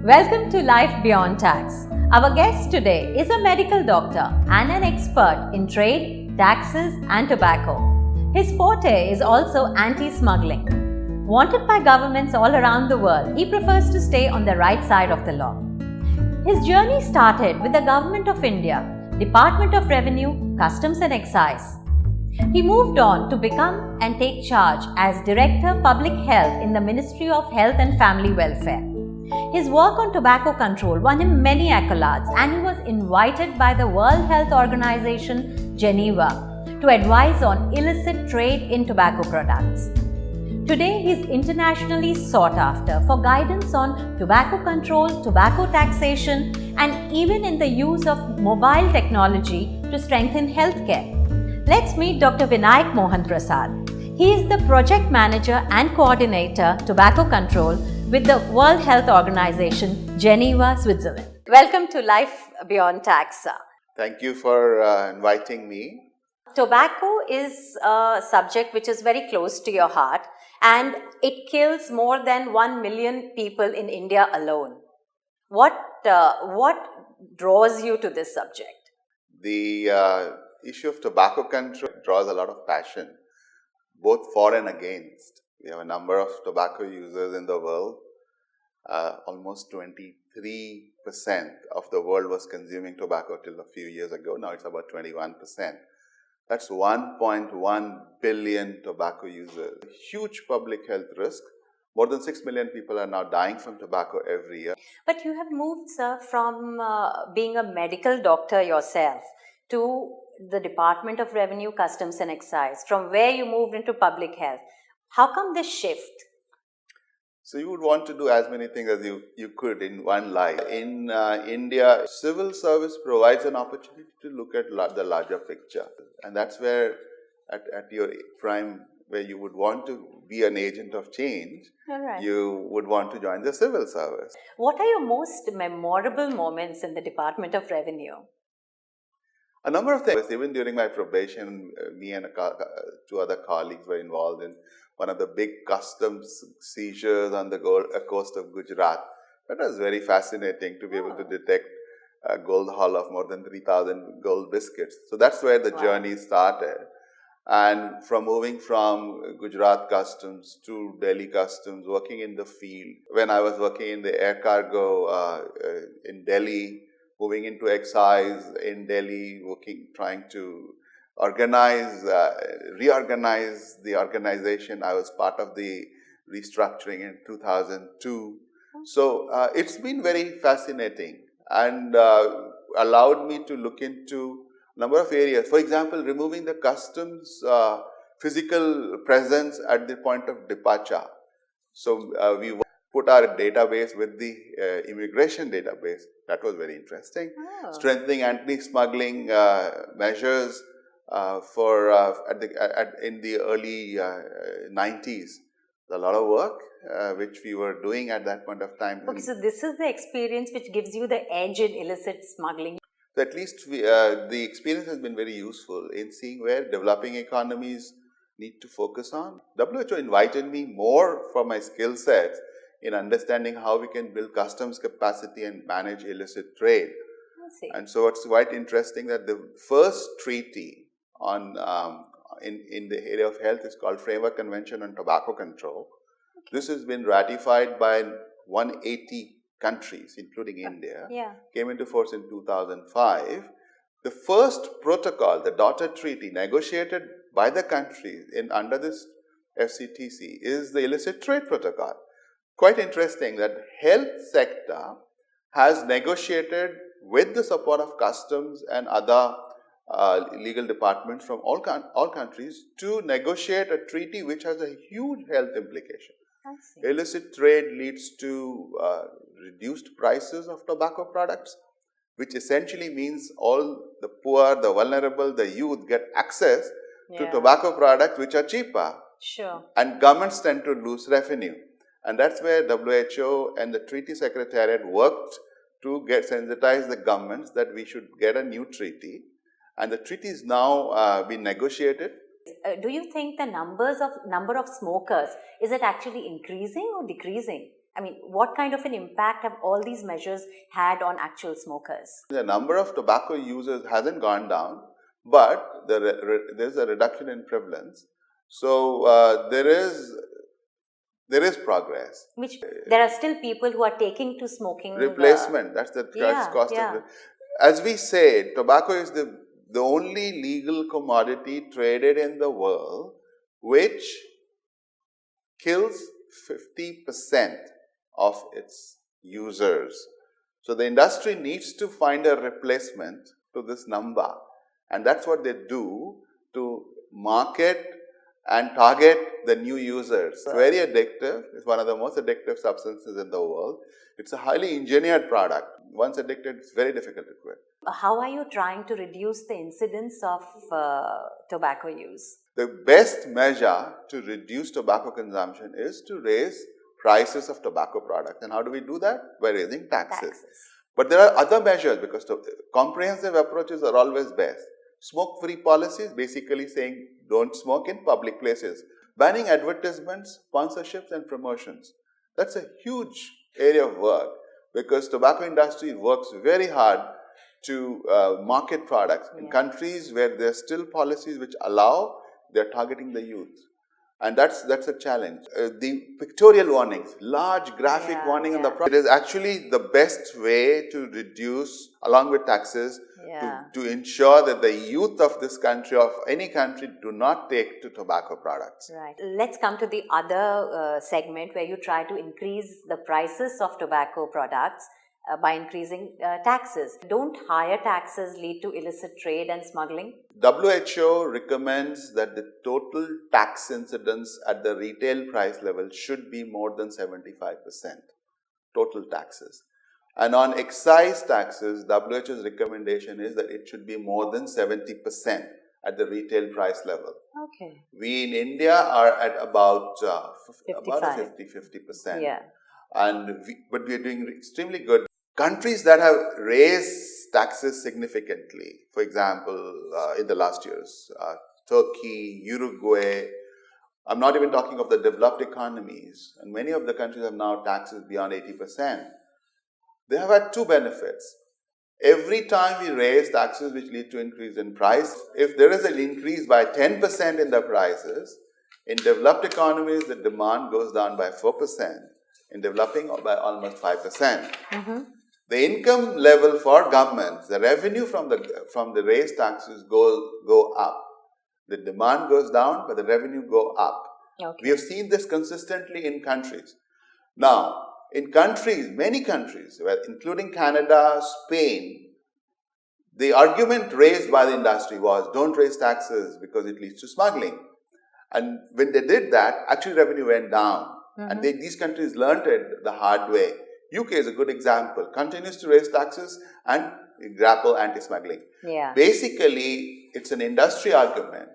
Welcome to Life Beyond Tax. Our guest today is a medical doctor and an expert in trade, taxes and tobacco. His forte is also anti-smuggling. Wanted by governments all around the world, he prefers to stay on the right side of the law. His journey started with the Government of India, Department of Revenue, Customs and Excise. He moved on to become and take charge as Director Public Health in the Ministry of Health and Family Welfare. His work on tobacco control won him many accolades, and he was invited by the World Health Organization, Geneva, to advise on illicit trade in tobacco products. Today, he is internationally sought after for guidance on tobacco control, tobacco taxation, and even in the use of mobile technology to strengthen healthcare. Let's meet Dr. Vinayak Prasad. He is the Project Manager and Coordinator, Tobacco Control with the World Health Organization, Geneva, Switzerland. Welcome to Life Beyond Tax, sir. Thank you for inviting me. Tobacco is a subject which is very close to your heart, and it kills more than 1 million people in India alone. What draws you to this subject? The issue of tobacco control draws a lot of passion, both for and against. We have a number of tobacco users in the world. Almost 23% of the world was consuming tobacco till a few years ago. Now it's about 21%. That's 1.1 billion tobacco users. Huge public health risk. More than 6 million people are now dying from tobacco every year. But you have moved, sir, from being a medical doctor yourself to the Department of Revenue, Customs and Excise, from where you moved into public health. How come this shift? So you would want to do as many things as you could in one life. In India, civil service provides an opportunity to look at the larger picture. And that's where, at your prime, where you would want to be an agent of change, Right. You would want to join the civil service. What are your most memorable moments in the Department of Revenue? A number of things. Even during my probation, me and two other colleagues were involved in one of the big customs seizures on the coast of Gujarat. That was very fascinating to be able to detect a gold haul of more than 3,000 gold biscuits. So that's where the journey started. And from moving from Gujarat Customs to Delhi Customs, working in the field. When I was working in the air cargo in Delhi, moving into Excise in Delhi, trying to reorganize the organization. I was part of the restructuring in 2002. So it's been very fascinating and allowed me to look into a number of areas. For example, removing the customs physical presence at the point of departure. So we put our database with the immigration database. That was very interesting. Strengthening anti-smuggling measures in the early 90s. A lot of work which we were doing at that point of time. Okay, so this is the experience which gives you the edge in illicit smuggling. So at least the experience has been very useful in seeing where developing economies need to focus on. WHO invited me more for my skill sets in understanding how we can build customs capacity and manage illicit trade. And so it's quite interesting that the first treaty on in the area of health is called Framework Convention on Tobacco Control. This has been ratified by 180 countries, including India. Came into force in 2005. The first protocol, the daughter treaty negotiated by the countries under this FCTC is the illicit trade protocol. Quite interesting that health sector has negotiated with the support of customs and other legal departments from all countries to negotiate a treaty which has a huge health implication. Illicit trade leads to reduced prices of tobacco products, which essentially means all the poor, the vulnerable, the youth get access to tobacco products which are cheaper. And governments tend to lose revenue. And that's where WHO and the Treaty Secretariat worked to sensitize the governments that we should get a new treaty. And the treaty is now being negotiated. Do you think the number of smokers, is it actually increasing or decreasing I mean, what kind of an impact have all these measures had on actual smokers? The number of tobacco users hasn't gone down, but there's a reduction in prevalence. So there is progress. Which there are still people who are taking to smoking. Replacement, that's the cost of it. As we say, tobacco is the only legal commodity traded in the world which kills 50% of its users. So the industry needs to find a replacement to this number, and that's what they do to market and target the new users. It's very addictive. It's one of the most addictive substances in the world. It's a highly engineered product. Once addicted, it's very difficult to quit. How are you trying to reduce the incidence of tobacco use? The best measure to reduce tobacco consumption is to raise prices of tobacco products. And how do we do that? By raising taxes. But there are other measures, because comprehensive approaches are always best. Smoke-free policies, basically saying don't smoke in public places. Banning advertisements, sponsorships and promotions. That's a huge area of work, because tobacco industry works very hard to market products. In countries where there are still policies which allow, they're targeting the youth. And that's a challenge. The pictorial warnings, large graphic warning on the product, it is actually the best way to reduce, along with taxes, to ensure that the youth of this country, of any country, do not take to tobacco products. Right. Let's come to the other segment where you try to increase the prices of tobacco products by increasing taxes. Don't higher taxes lead to illicit trade and smuggling? WHO recommends that the total tax incidence at the retail price level should be more than 75%, total taxes. And on excise taxes, WHO's recommendation is that it should be more than 70% at the retail price level. Okay. We in India are at about 50%. Yeah. But we are doing extremely good. Countries that have raised taxes significantly, for example, in the last years, Turkey, Uruguay, I'm not even talking of the developed economies, and many of the countries have now taxes beyond 80%. They have had two benefits. Every time we raise taxes which lead to increase in price, if there is an increase by 10% in the prices, in developed economies the demand goes down by 4%, in developing by almost 5%. Mm-hmm. The income level for governments, the revenue from the raised taxes go up. The demand goes down, but the revenue go up. Okay. We have seen this consistently in countries. Now, in countries, many countries, including Canada, Spain, the argument raised by the industry was don't raise taxes because it leads to smuggling. And when they did that, actually revenue went down. Mm-hmm. And these countries learned it the hard way. UK is a good example, continues to raise taxes and grapple anti-smuggling. Yeah. Basically, it's an industry argument.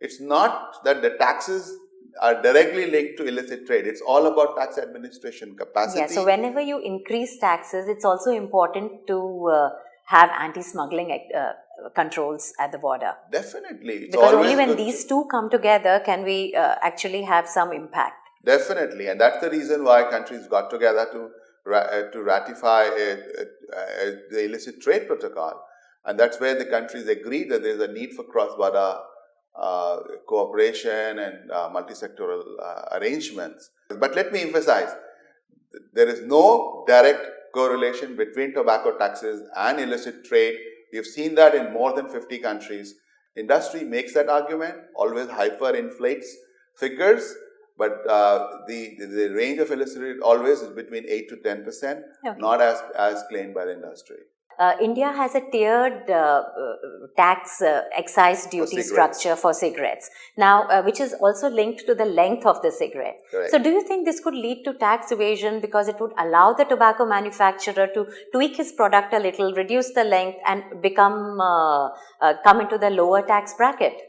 It's not that the taxes are directly linked to illicit trade. It's all about tax administration capacity. Yeah, so whenever you increase taxes, it's also important to have anti-smuggling controls at the border. Definitely. Because only when these two come together can we actually have some impact. Definitely. And that's the reason why countries got together to ratify the illicit trade protocol. And that's where the countries agreed that there's a need for cross-border cooperation and multi-sectoral arrangements. But let me emphasize, there is no direct correlation between tobacco taxes and illicit trade. We have seen that in more than 50 countries. Industry makes that argument, always hyperinflates figures, but the range of illicit trade always is between 8 to 10%, okay. Not as claimed by the industry. India has a tiered tax excise duty structure for cigarettes, now which is also linked to the length of the cigarette. Correct. So do you think this could lead to tax evasion because it would allow the tobacco manufacturer to tweak his product a little, reduce the length and come into the lower tax bracket?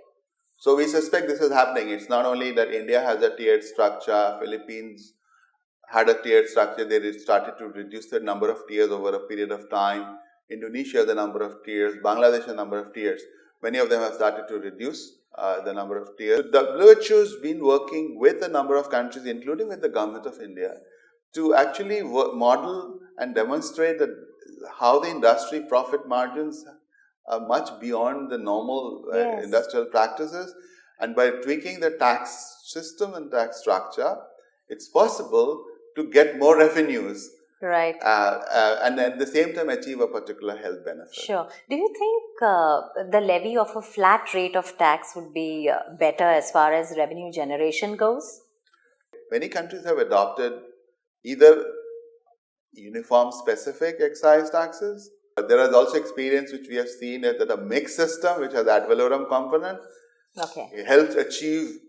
So we suspect this is happening. It's not only that India has a tiered structure, Philippines had a tiered structure, they started to reduce the number of tiers over a period of time. Indonesia, the number of tiers, Bangladesh, the number of tiers. Many of them have started to reduce the number of tiers. The WHO has been working with a number of countries, including with the government of India, to actually model and demonstrate that how the industry profit margins are much beyond the normal Yes. industrial practices, and by tweaking the tax system and tax structure, it's possible to get more revenues. Right. And at the same time achieve a particular health benefit. Sure. Do you think the levy of a flat rate of tax would be better as far as revenue generation goes? Many countries have adopted either uniform specific excise taxes. There is also experience which we have seen that a mixed system which has ad valorem component helps achieve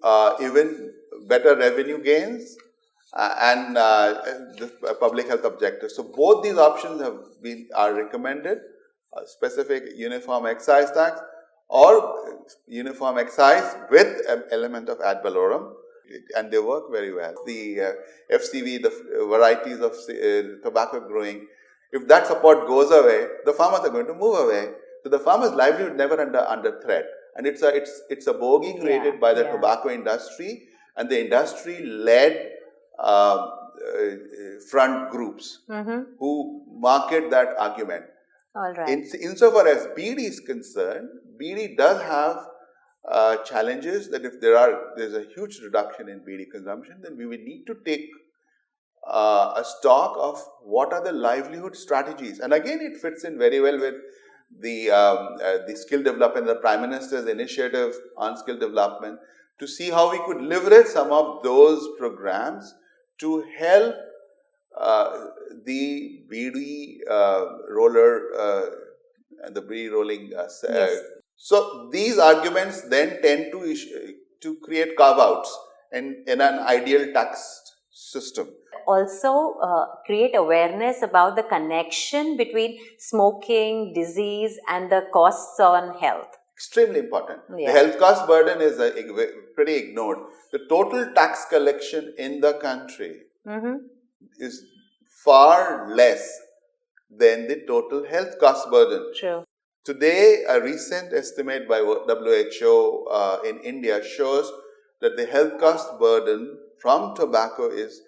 even better revenue gains and the public health objectives. So both these options are recommended: specific uniform excise tax or uniform excise with an element of ad valorem, and they work very well. The FCV, the varieties of tobacco growing, if that support goes away, the farmers are going to move away. So the farmer's livelihood never under threat, and it's a bogey created by the tobacco industry and the industry led front groups who market that argument. All right. Insofar as BD is concerned, BD does have challenges that if there's a huge reduction in BD consumption, then we will need to take a stock of what are the livelihood strategies. And again, it fits in very well with the skill development, the Prime Minister's initiative on skill development, to see how we could leverage some of those programs to help the BD roller and the BD rolling. So these arguments then tend to create carve-outs in an ideal tax system. Also create awareness about the connection between smoking, disease and the costs on health. Extremely important. The health cost burden is pretty ignored. The total tax collection in the country is far less than the total health cost burden. True. Today, a recent estimate by WHO in India shows that the health cost burden from tobacco is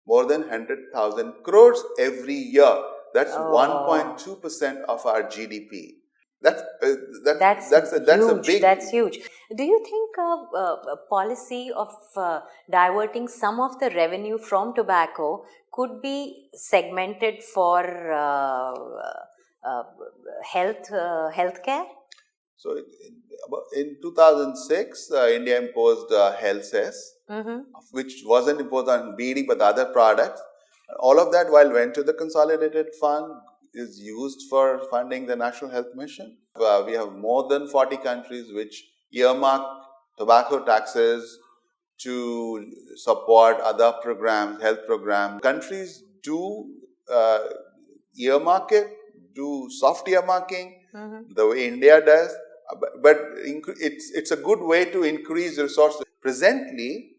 more than 100,000 crores every year. That's 1.2% of our GDP. That's huge. That's huge. Do you think a policy of diverting some of the revenue from tobacco could be segmented for healthcare? So, in 2006, India imposed health cess, which wasn't imposed on BD but other products. All of that, while went to the consolidated fund, is used for funding the National Health Mission. We have more than 40 countries which earmark tobacco taxes to support other programs, health programs. Countries do earmark it, do soft earmarking, the way India does, but it's a good way to increase resources. Presently,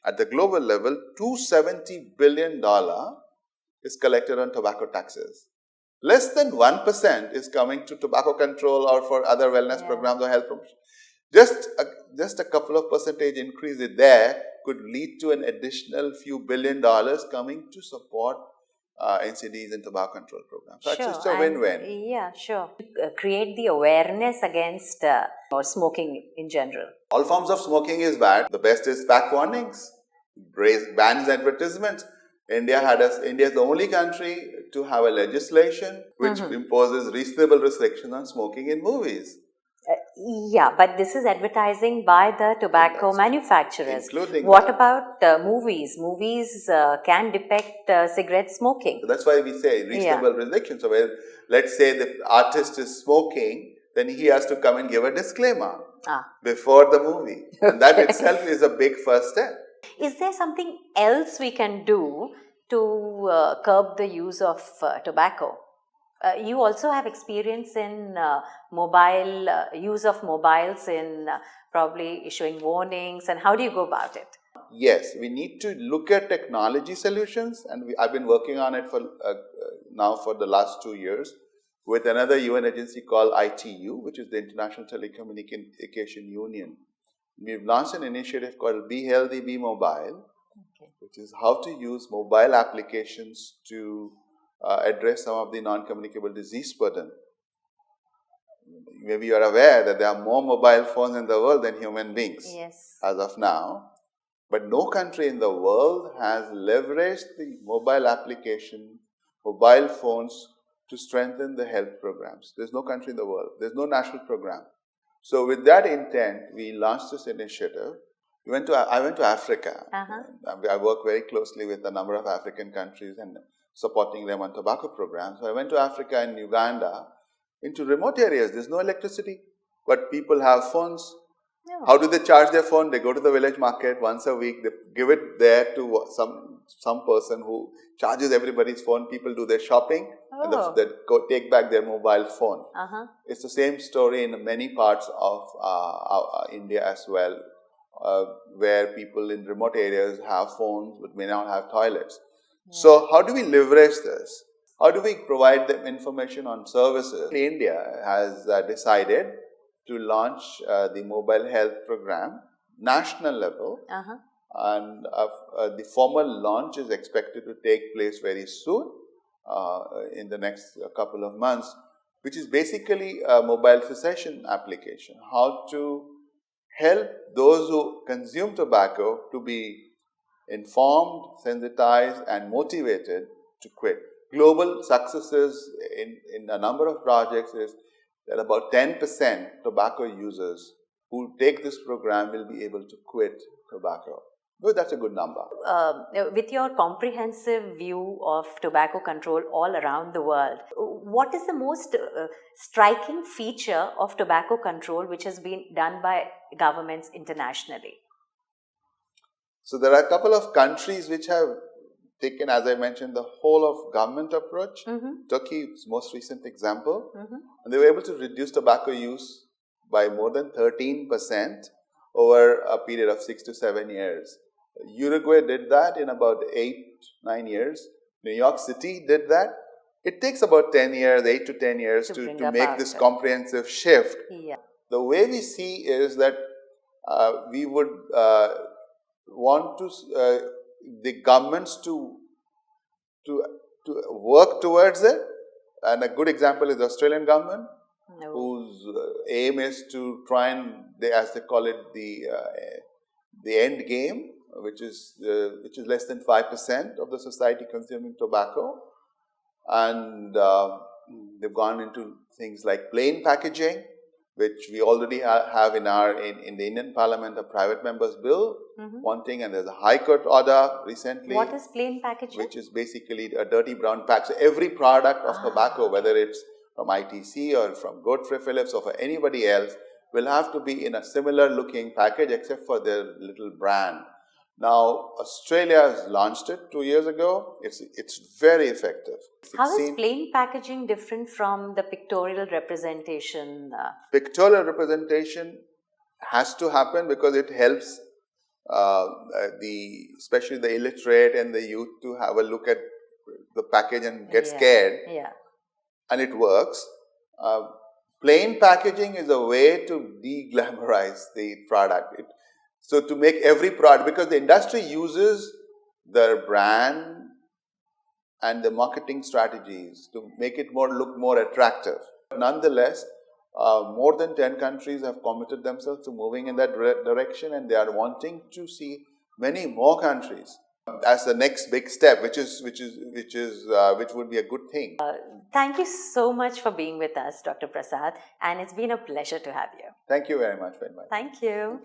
at the global level, $270 billion is collected on tobacco taxes. Less than 1% is coming to tobacco control or for other wellness programs or health promotion. Just a couple of percentage increase there could lead to an additional few $1 billion coming to support NCDs and tobacco control programs. So it's just a win-win. Yeah, sure. Create the awareness against or smoking in general. All forms of smoking is bad. The best is pack warnings, bans advertisements. India is the only country to have a legislation which imposes reasonable restrictions on smoking in movies. But this is advertising by the tobacco manufacturers. Including what about movies? Movies can depict cigarette smoking. So that's why we say reasonable restrictions. So let's say the artist is smoking, then he has to come and give a disclaimer before the movie. And that itself is a big first step. Is there something else we can do to curb the use of tobacco? You also have experience in use of mobiles in probably issuing warnings, and how do you go about it? Yes, we need to look at technology solutions, and I've been working on it for the last 2 years with another UN agency called ITU, which is the International Telecommunication Union. We've launched an initiative called Be Healthy, Be Mobile, which is how to use mobile applications to address some of the non-communicable disease burden. Maybe you are aware that there are more mobile phones in the world than human beings as of now. But no country in the world has leveraged the mobile application, mobile phones to strengthen the health programs. There's no country in the world. There's no national program. So with that intent, we launched this initiative. I went to Africa. I work very closely with a number of African countries and supporting them on tobacco programs. So I went to Africa and Uganda, into remote areas. There's no electricity, but people have phones. How do they charge their phone? They go to the village market once a week. They give it there to some person who charges everybody's phone. People do their shopping and they take back their mobile phone. It's the same story in many parts of India as well, where people in remote areas have phones but may not have toilets. So how do we leverage this? How do we provide them information on services? India has decided to launch the mobile health program, national level, and the formal launch is expected to take place very soon, in the next couple of months, which is basically a mobile cessation application. How to help those who consume tobacco to be informed, sensitized, and motivated to quit. Global successes in a number of projects is that about 10% tobacco users who take this program will be able to quit tobacco. Well, that's a good number. With your comprehensive view of tobacco control all around the world, what is the most striking feature of tobacco control which has been done by governments internationally? So there are a couple of countries which have taken, as I mentioned, the whole of government approach. Turkey is most recent example. And they were able to reduce tobacco use by more than 13% over a period of 6 to 7 years. Uruguay did that in about 8-9 years. New York City did that. It takes about 10 years, 8 to 10 years to make this comprehensive shift. The way we see is that we would want to the governments to work towards it. And a good example is the Australian government, whose aim is to try and, as they call it, the end game, which is less than 5% of the society consuming tobacco. And they've gone into things like plain packaging, which we already have in the Indian Parliament, a private member's bill, one thing, and there's a High Court order recently. What is plain packaging? Which is basically a dirty brown pack. So every product of tobacco, whether it's from ITC or from Godfrey Phillips or for anybody else, will have to be in a similar looking package except for their little brand. Now, Australia has launched it 2 years ago. It's very effective. How is plain packaging different from the pictorial representation? Pictorial representation has to happen because it helps especially the illiterate and the youth to have a look at the package and get scared. And it works. Plain packaging is a way to de-glamorize the product. So to make every product, because the industry uses their brand and the marketing strategies to make it look more attractive. Nonetheless, more than 10 countries have committed themselves to moving in that direction, and they are wanting to see many more countries as the next big step, which would be a good thing. Thank you so much for being with us, Dr. Prasad, and it's been a pleasure to have you. Thank you very much for inviting me. Thank you.